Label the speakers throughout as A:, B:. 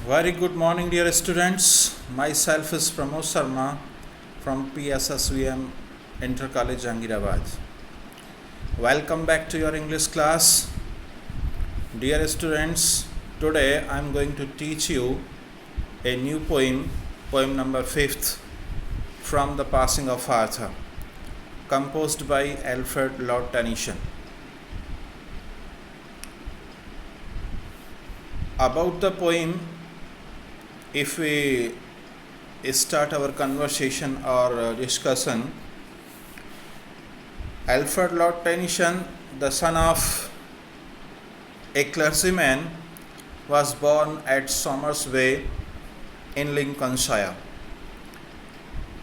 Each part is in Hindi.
A: Very good morning, dear students. Myself is Pramod Sharma from PSSVM Inter College, Jahangirabad. Welcome back to your English class. Dear students, today I am going to teach you a new poem number 5th, from The Passing of Arthur, composed by Alfred Lord Tennyson. About the poem, if we start our conversation or discussion, Alfred Lord Tennyson, the son of a clergyman, was born at Somersby in Lincolnshire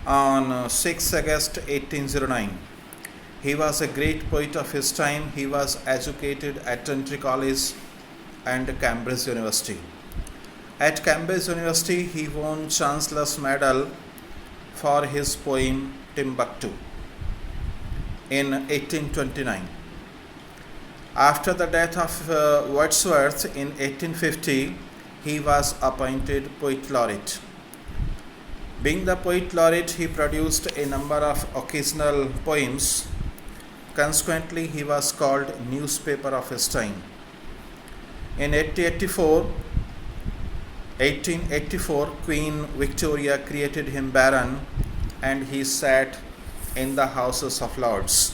A: on 6 August 1809. He was a great poet of his time. He was educated at Trinity College and Cambridge University. At Cambridge University, he won Chancellor's Medal for his poem Timbuktu in 1829. After the death of Wordsworth in 1850, he was appointed Poet Laureate. Being the Poet Laureate, he produced a number of occasional poems. Consequently, he was called newspaper of his time. In 1884, Queen Victoria created him Baron, and he sat in the Houses of Lords.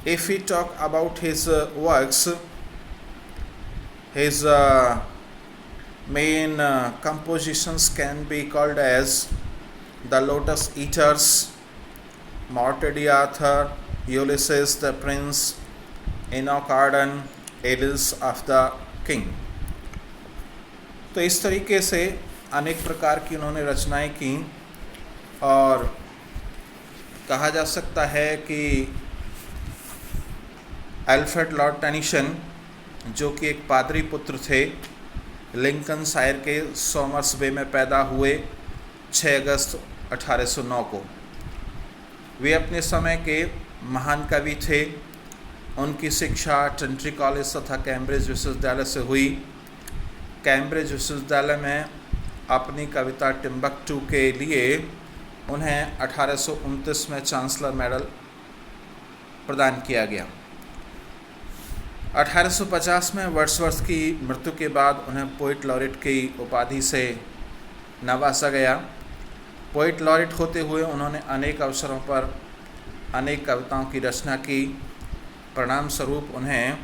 A: If we talk about his works, his main compositions can be called as The Lotus Eaters, Morte d'Arthur, Ulysses the Prince, Enoch Arden, Idylls of the King. तो इस तरीके से अनेक प्रकार की उन्होंने रचनाएं की और कहा जा सकता है कि अल्फ्रेड लॉर्ड टेनिसन, जो कि एक पादरी पुत्र थे, लिंकनशायर के सोमर्सबे में पैदा हुए 6 अगस्त 1809 को। वे अपने समय के महान कवि थे। उनकी शिक्षा ट्रिनिटी कॉलेज तथा कैम्ब्रिज विश्वविद्यालय से हुई। कैम्ब्रिज विश्वविद्यालय में अपनी कविता टिम्बक्टू के लिए उन्हें 1829 में चांसलर मेडल प्रदान किया गया। 1850 में वर्ड्सवर्थ की मृत्यु के बाद उन्हें पोइट लॉरेट की उपाधि से नवाजा गया। पोइट लॉरेट होते हुए उन्होंने अनेक अवसरों पर अनेक कविताओं की रचना की। परिणाम स्वरूप उन्हें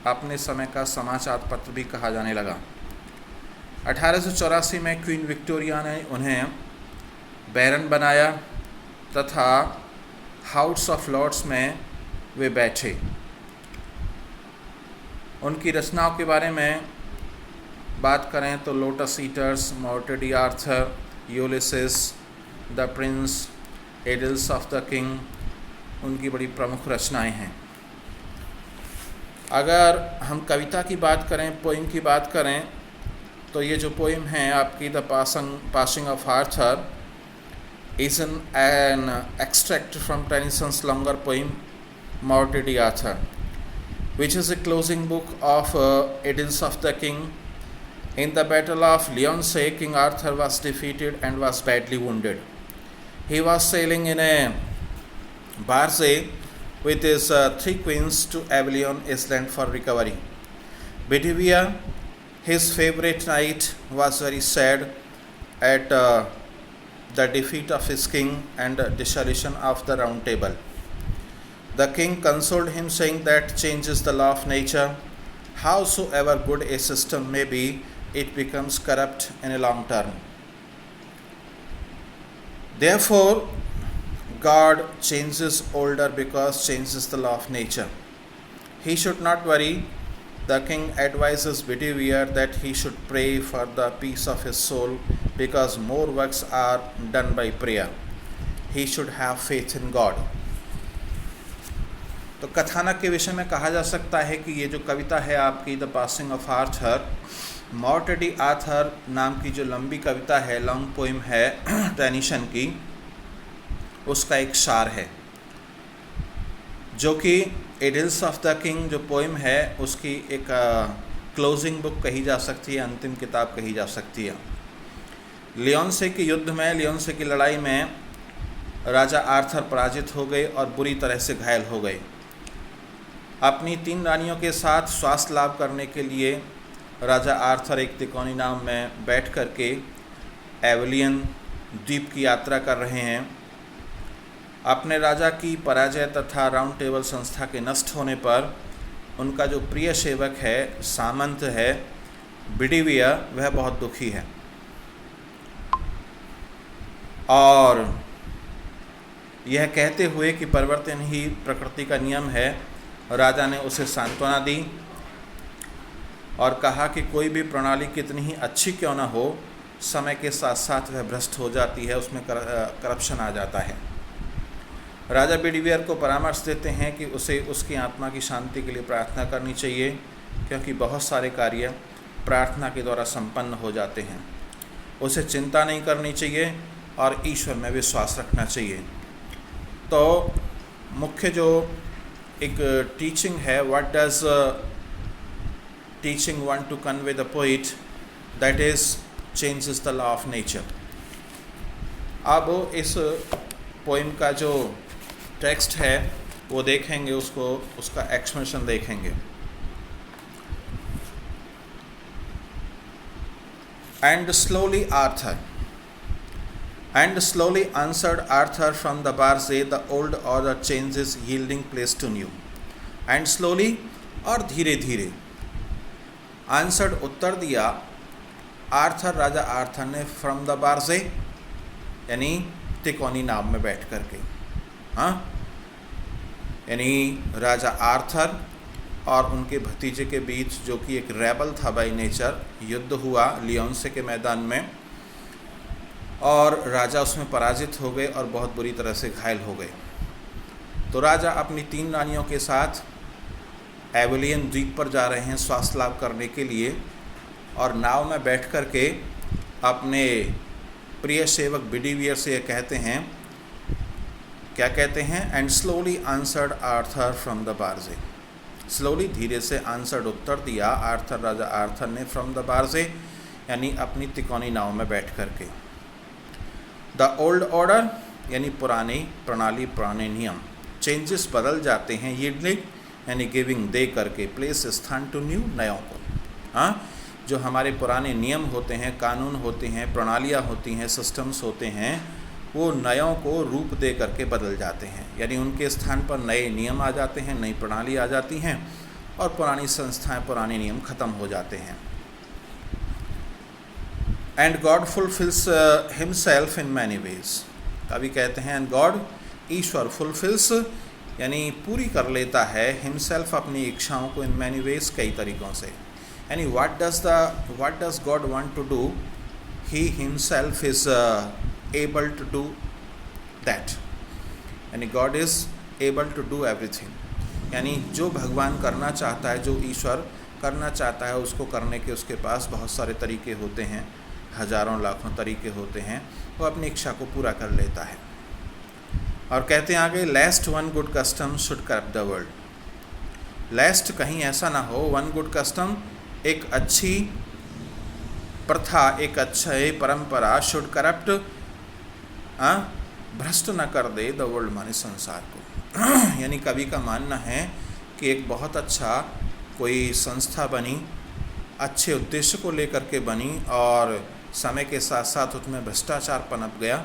A: अपने समय का समाचार पत्र भी कहा जाने लगा। 1884 में क्वीन विक्टोरिया ने उन्हें बैरन बनाया तथा हाउस ऑफ लॉर्ड्स में वे बैठे। उनकी रचनाओं के बारे में बात करें तो lotus eaters, Morte d'Arthur, Ulysses the prince, idylls of the king उनकी बड़ी प्रमुख रचनाएं हैं। अगर हम कविता की बात करें, पोइम की बात करें, तो ये जो पोइम है आपकी the passing of Arthur is an extract from Tennyson's longer poem Morte d'Arthur, which is a closing book of Idylls of the King. In the Battle of Lyonsay, King Arthur was defeated and was badly wounded. He was sailing in a barge with his 3 queens to Avalon Island for recovery. Bedivere, his favorite knight, was very sad at the defeat of his king and dissolution of the Round Table. The king consoled him, saying that change is the law of nature. Howsoever good a system may be, it becomes corrupt in a long term. Therefore, God changes older because change is the law of nature. He should not worry. The king advises Bedivere that he should pray for the peace of his soul because more works are done by prayer. He should have faith in God. तो कथानक के विषय में कहा जा सकता है कि ये जो कविता है आपकी the passing of Arthur, Morte d'Arthur नाम की जो लंबी कविता है, लॉन्ग पोइम है टेनिसन की, उसका एक सार है, जो कि एडल्स ऑफ द किंग जो पोइम है उसकी एक क्लोजिंग बुक कही जा सकती है, अंतिम किताब कही जा सकती है। लियोनसे के युद्ध में, लियोनसे की लड़ाई में राजा आर्थर पराजित हो गए और बुरी तरह से घायल हो गए। अपनी 3 रानियों के साथ स्वास्थ्य लाभ करने के लिए राजा आर्थर एक तिकोनी नाव में बैठ कर के एवलियन द्वीप की यात्रा कर रहे हैं। अपने राजा की पराजय तथा राउंड टेबल संस्था के नष्ट होने पर उनका जो प्रिय सेवक है, सामंत है बिडिवियर, वह बहुत दुखी है और यह कहते हुए कि परिवर्तन ही प्रकृति का नियम है, राजा ने उसे सांत्वना दी और कहा कि कोई भी प्रणाली कितनी ही अच्छी क्यों ना हो, समय के साथ साथ वह भ्रष्ट हो जाती है, उसमें करप्शन आ जाता है। राजा बिडिवियर को परामर्श देते हैं कि उसे उसकी आत्मा की शांति के लिए प्रार्थना करनी चाहिए, क्योंकि बहुत सारे कार्य प्रार्थना के द्वारा संपन्न हो जाते हैं। उसे चिंता नहीं करनी चाहिए और ईश्वर में विश्वास रखना चाहिए। तो मुख्य जो एक टीचिंग है, what does teaching want to convey the poet, that is changes the law of nature. अब इस पोइम का जो टेक्स्ट है वो देखेंगे, उसका एक्सप्लेनेशन देखेंगे। And slowly answered Arthur from the barge, the old order changes yielding place to new. And slowly और धीरे धीरे, answered उत्तर दिया आर्थर, राजा आर्थर ने, फ्रॉम द बार्जे यानी तिकोनी नाव में बैठ करके। हाँ, यानी राजा आर्थर और उनके भतीजे के बीच, जो कि एक रेबल था बाय नेचर, युद्ध हुआ लियोनसे के मैदान में और राजा उसमें पराजित हो गए और बहुत बुरी तरह से घायल हो गए। तो राजा अपनी 3 रानियों के साथ एवलियन द्वीप पर जा रहे हैं स्वास्थ्य लाभ करने के लिए और नाव में बैठ कर के अपने प्रिय सेवक बिडिवियर से ये कहते हैं, क्या कहते हैं? And slowly answered Arthur from the barge. Slowly, धीरे से, आंसर्ड उत्तर दिया आर्थर, राजा आर्थर ने, फ्रॉम द बार्जे यानी अपनी तिकोनी नाव में बैठ कर के। द ओल्ड ऑर्डर यानी पुरानी प्रणाली, पुराने नियम, चेंजेस बदल जाते हैं, यील्डिंग यानी गिविंग, दे करके, प्लेस स्थान टू न्यू, नयों को। हाँ, जो हमारे पुराने नियम होते हैं, कानून होते हैं, प्रणालियाँ होती हैं, सिस्टम्स होते हैं, वो नयों को रूप दे करके बदल जाते हैं, यानी उनके स्थान पर नए नियम आ जाते हैं, नई प्रणाली आ जाती हैं और पुरानी संस्थाएं, पुराने नियम खत्म हो जाते हैं। And God fulfils himself in many ways. कभी कहते हैं एंड गॉड, ईश्वर, फुलफिल्स यानी पूरी कर लेता है, हिमसेल्फ अपनी इच्छाओं को, इन मैनी वेज कई तरीक़ों से। यानी what does God want to do, he himself is able to do that, यानी God is able to do everything, यानी जो भगवान करना चाहता है, जो ईश्वर करना चाहता है, उसको करने के उसके पास बहुत सारे तरीके होते हैं, हजारों लाखों तरीके होते हैं, वो अपनी इच्छा को पूरा कर लेता है। और कहते हैं आगे, lest one good custom should corrupt the world. Lest कहीं ऐसा ना हो, वन गुड कस्टम, एक अच्छी प्रथा, एक अच्छी परंपरा, शुड करप्ट, भ्रष्ट न कर दे द वर्ल्ड, माने संसार को। यानी कवि का मानना है कि एक बहुत अच्छा कोई संस्था बनी, अच्छे उद्देश्य को लेकर के बनी और समय के साथ साथ उसमें भ्रष्टाचार पनप गया,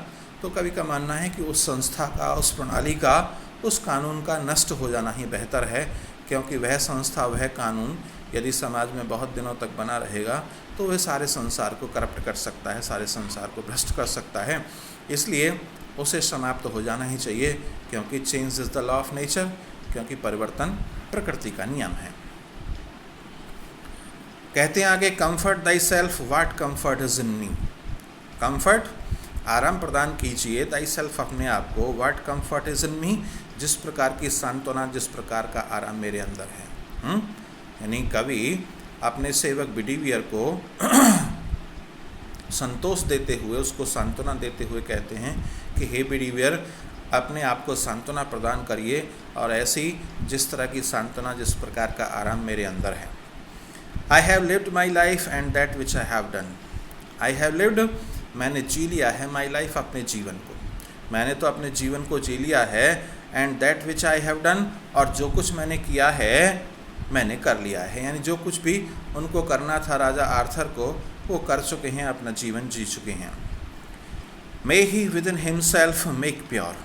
A: तो कवि का मानना है कि उस संस्था का, उस प्रणाली का, उस कानून का नष्ट हो जाना ही बेहतर है, क्योंकि वह संस्था, वह कानून यदि समाज में बहुत दिनों तक बना रहेगा तो वह सारे संसार को करप्ट कर सकता है, सारे संसार को भ्रष्ट कर सकता है। इसलिए उसे समाप्त हो जाना ही चाहिए, क्योंकि change is the law of nature, क्योंकि परिवर्तन प्रकृति का नियम है। कहते हैं आगे, comfort thy self, what comfort is in me. Comfort, आराम प्रदान कीजिए, दाई सेल्फ, अपने आप को, व्हाट कंफर्ट इज इन मी, जिस प्रकार की सांत्वना, जिस प्रकार का आराम मेरे अंदर है। यानी कवि अपने सेवक बिडिवियर को संतोष देते हुए, उसको सांत्वना देते हुए कहते हैं कि हे बिडिवियर, अपने आप को सांत्वना प्रदान करिए और ऐसी जिस तरह की सांत्वना, जिस प्रकार का आराम मेरे अंदर है। I have lived my life and that which I have done. I have lived, मैंने जी लिया है, माई लाइफ, अपने जीवन को, मैंने तो अपने जीवन को जी लिया है, and that which I have done, और जो कुछ मैंने किया है मैंने कर लिया है, यानी जो कुछ भी उनको करना था राजा आर्थर को वो कर चुके हैं, अपना जीवन जी चुके हैं। May he within himself make pure,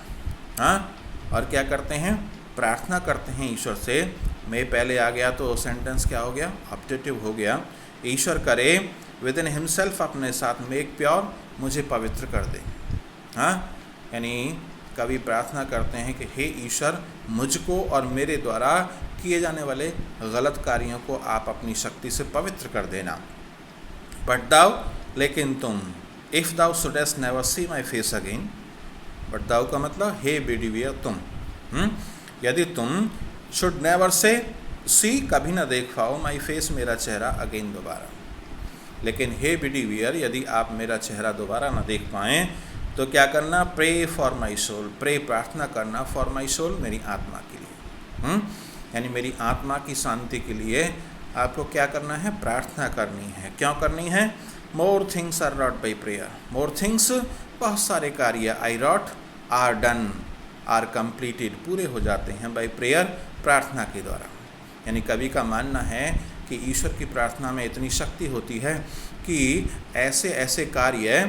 A: हाँ, और क्या करते हैं, प्रार्थना करते हैं ईश्वर से। मे पहले आ गया तो सेंटेंस क्या हो गया, ऑब्जेक्टिव हो गया। ईश्वर करे विद इन हिमसेल्फ, अपने साथ, मेक प्योर, मुझे पवित्र कर दे, हाँ, यानी कवि प्रार्थना करते हैं कि हे ईश्वर, मुझको और मेरे द्वारा किए जाने वाले गलत कार्यों को आप अपनी शक्ति से पवित्र कर देना। बट दाउ, लेकिन तुम, if thou shouldst never see my face again, but thou का मतलब हे बिडिवियर, तुम, यदि तुम, शुड नेवर से, सी, कभी ना देख पाओ, माई फेस, मेरा चेहरा, अगेन, दोबारा, लेकिन हे बिडिवियर, यदि आप मेरा चेहरा दोबारा ना देख पाएँ तो क्या करना, pray for my soul, pray, प्रार्थना करना, फॉर माई सोल, मेरी आत्मा के लिए, यानी मेरी आत्मा की शांति के लिए आपको क्या करना है, प्रार्थना करनी है। क्यों करनी है, more things are wrought by prayer, more things, बहुत सारे कार्य, I wrought, are done, are completed, पूरे हो जाते हैं, बाई प्रेयर, प्रार्थना के द्वारा। यानी कवि का मानना है कि ईश्वर की प्रार्थना में इतनी शक्ति होती है कि ऐसे ऐसे कार्य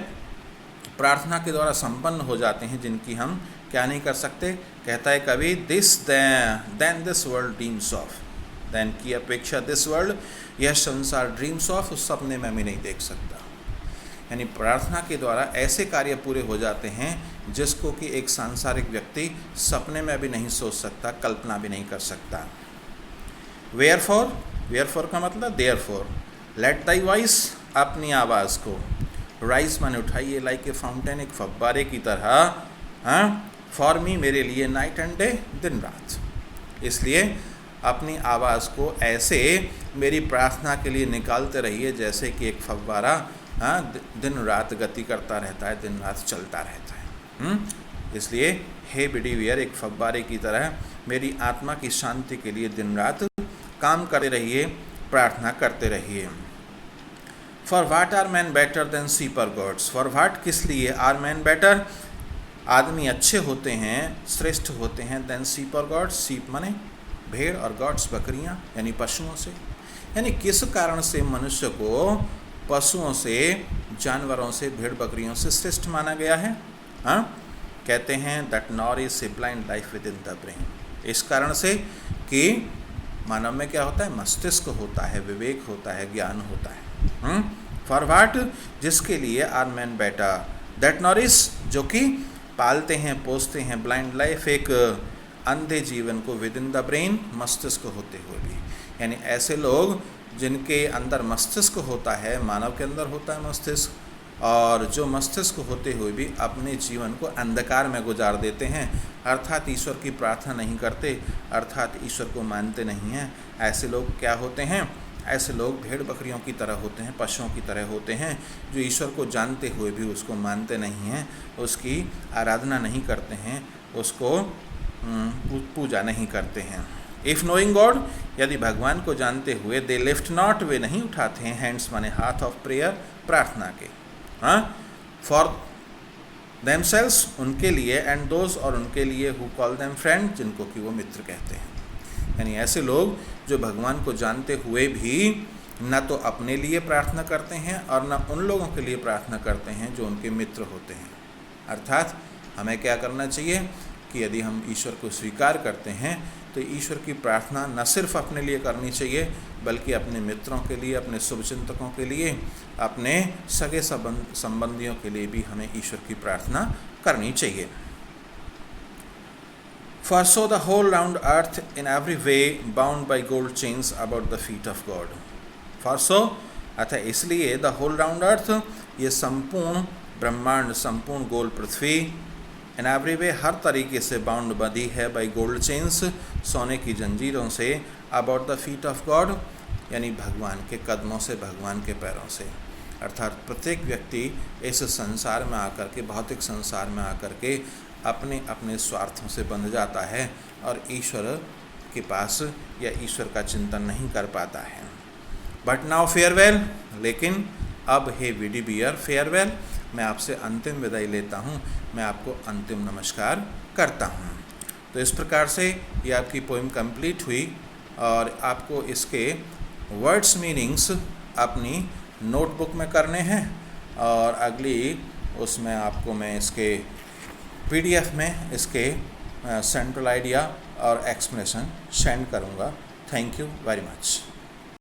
A: प्रार्थना के द्वारा संपन्न हो जाते हैं जिनकी हम क्या नहीं कर सकते। कहता है कवि, this then this world dreams of, then की अपेक्षा दिस वर्ल्ड, यह संसार, ड्रीम्स ऑफ, उस सपने में भी नहीं देख सकता। यानी प्रार्थना के द्वारा ऐसे कार्य पूरे हो जाते हैं जिसको कि एक सांसारिक व्यक्ति सपने में भी नहीं सोच सकता, कल्पना भी नहीं कर सकता। वेयरफॉर, वेयरफॉर का मतलब देयरफॉर, लेट दाई वॉइस, अपनी आवाज़ को, राइज माने उठाइए, लाइक ए फाउंटेन, एक फव्वारे की तरह, हाँ, फॉर मी, मेरे लिए, नाइट एंड डे, दिन रात, इसलिए अपनी आवाज़ को ऐसे मेरी प्रार्थना के लिए निकालते रहिए जैसे कि एक फव्वारा, हाँ, दिन रात गति करता रहता है, दिन रात चलता रहता है। इसलिए हे बिडिवियर, एक फव्वारे की तरह मेरी आत्मा की शांति के लिए दिन रात काम करते रहिए, प्रार्थना करते रहिए। For what are men better than sheep और गॉड्स, फॉर वाट, किस लिए, आर मैन बेटर, आदमी अच्छे होते हैं, श्रेष्ठ होते हैं, देन शीप और गॉड्स, शीप माने भेड़ और गॉड्स बकरियां, यानी पशुओं से। यानी किस कारण से मनुष्य को पशुओं से, जानवरों से, भेड़ बकरियों से श्रेष्ठ माना गया है, हाँ, कहते हैं that nor is a blind life with in the brain, इस कारण से कि मानव में क्या होता है, मस्तिष्क होता है, विवेक होता है, ज्ञान होता है। फॉर वाट, जिसके लिए, आर मैन बेटा, दैट नॉरिश, जो कि पालते हैं, पोसते हैं, ब्लाइंड लाइफ, एक अंधे जीवन को, विद इन द ब्रेन, मस्तिष्क होते हुए भी, यानी ऐसे लोग जिनके अंदर मस्तिष्क होता है, मानव के अंदर होता है मस्तिष्क, और जो मस्तिष्क होते हुए भी अपने जीवन को अंधकार में गुजार देते हैं, अर्थात ईश्वर की प्रार्थना नहीं करते, अर्थात ईश्वर को मानते नहीं हैं। ऐसे लोग क्या होते हैं, ऐसे लोग भेड़ बकरियों की तरह होते हैं, पशुओं की तरह होते हैं, जो ईश्वर को जानते हुए भी उसको मानते नहीं हैं, उसकी आराधना नहीं करते हैं, उसको पूजा नहीं करते हैं। इफ़ नोइंग गॉड, यदि भगवान को जानते हुए, दे लिफ्ट नॉट, वे नहीं उठाते हैं, हैंड्स माने हाथ, ऑफ प्रेयर, प्रार्थना के, हाँ, फॉर देमसेल्स, उनके लिए, एंड दोज, और उनके लिए, हु कॉल देम फ्रेंड, जिनको कि वो मित्र कहते हैं। यानी ऐसे लोग जो भगवान को जानते हुए भी न तो अपने लिए प्रार्थना करते हैं और न उन लोगों के लिए प्रार्थना करते हैं जो उनके मित्र होते हैं। अर्थात हमें क्या करना चाहिए कि यदि हम ईश्वर को स्वीकार करते हैं तो ईश्वर की प्रार्थना न सिर्फ अपने लिए करनी चाहिए बल्कि अपने मित्रों के लिए, अपने शुभचिंतकों के लिए, अपने सगे संबंधियों के लिए भी हमें ईश्वर की प्रार्थना करनी चाहिए। For so the whole round earth in every way bound by gold chains about the feet of God. For so, अतः इसलिए, the whole round earth, ये संपूर्ण ब्रह्मांड, संपूर्ण गोल पृथ्वी, in every way, हर तरीके से बाउंड बंधी है by gold chains, सोने की जंजीरों से, about the feet of God, यानी भगवान के कदमों से, भगवान के पैरों से। अर्थात प्रत्येक व्यक्ति इस संसार में आकर के, भौतिक संसार में आकर के अपने अपने स्वार्थों से बंध जाता है और ईश्वर के पास या ईश्वर का चिंतन नहीं कर पाता है। बट नाउ फेयरवेल, लेकिन अब हे विडी बियर फेयरवेल, मैं आपसे अंतिम विदाई लेता हूँ, मैं आपको अंतिम नमस्कार करता हूँ। तो इस प्रकार से ये आपकी पोइम कंप्लीट हुई और आपको इसके वर्ड्स मीनिंग्स अपनी नोटबुक में करने हैं और अगली उसमें आपको मैं इसके PDF में इसके सेंट्रल आइडिया और एक्सप्लेनेशन सेंड करूँगा। Thank you very much.